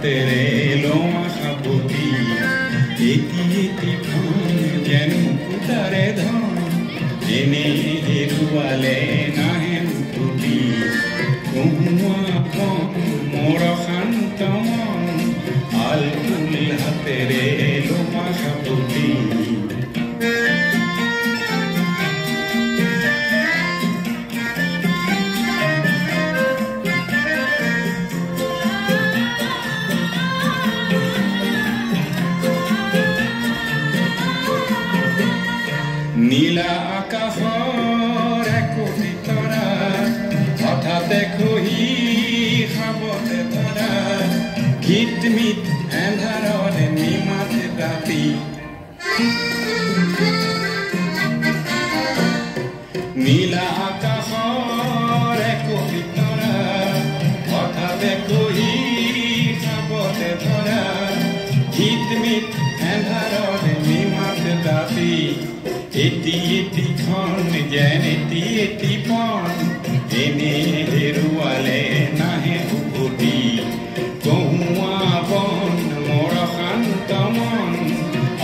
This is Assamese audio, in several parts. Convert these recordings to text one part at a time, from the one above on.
হাতেৰে লোৱা সাৱটি এটি এটি ধন যেন মুকুতাৰে ধন এনে হেৰুৱালে নাহে উভতি কহুৱা পন মোৰ শান্ত মন আলফুল হাতেৰে লোৱা সাৱটি নীলা আকাশৰ একোটি তৰা হঠাতে খহি খাবতে ধৰা ঘিটমিট এন্ধাৰৰে নিমাত ৰাতি নীলা আকাশৰ একোটি তৰা হঠাতে খহি খাবতে ধৰা ঘিটমিট এন্ধাৰৰে নিমাত ৰাতি এটি এটি ধন যেন এটি এটি পন এনে হেৰুৱালে নাহে উভতি কহুৱা বন মোৰ শান্ত মন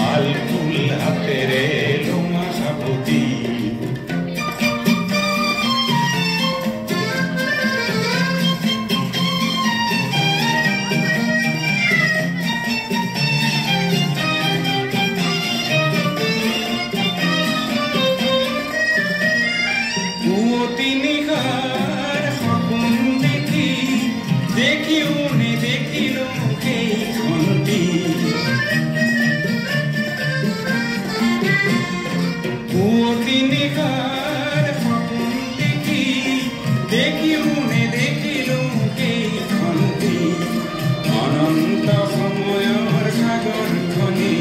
আলফুল হাতেৰে লোৱা সাৱটি নিশাৰ সপোন দেখি দেখিও নেদেখিলো সেইখনটি পুৱতি নিশাৰ সপোন দেখি দেখিও নেদেখিলো সেইখনটি অনন্ত সময়ৰ সাগৰখনি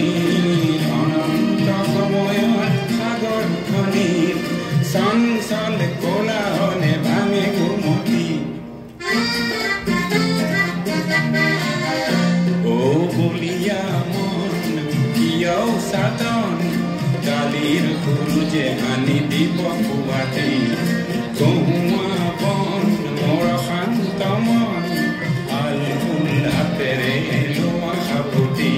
অনন্ত সময়ৰ সাগৰখনিৰ চঞ্চল কোলাহলে ভাঙে ঘুমতি ও বলিয়া মন কিয় সাধন কালিৰ সূৰুজে আনি দিব পুৱাতে কহুৱা বন মোৰ শান্ত মন আলফুল হাতেৰে লোৱা সাৱটি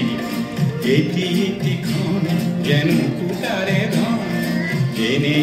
এটি এটি খন যেন মুকুতাৰে ধন এনে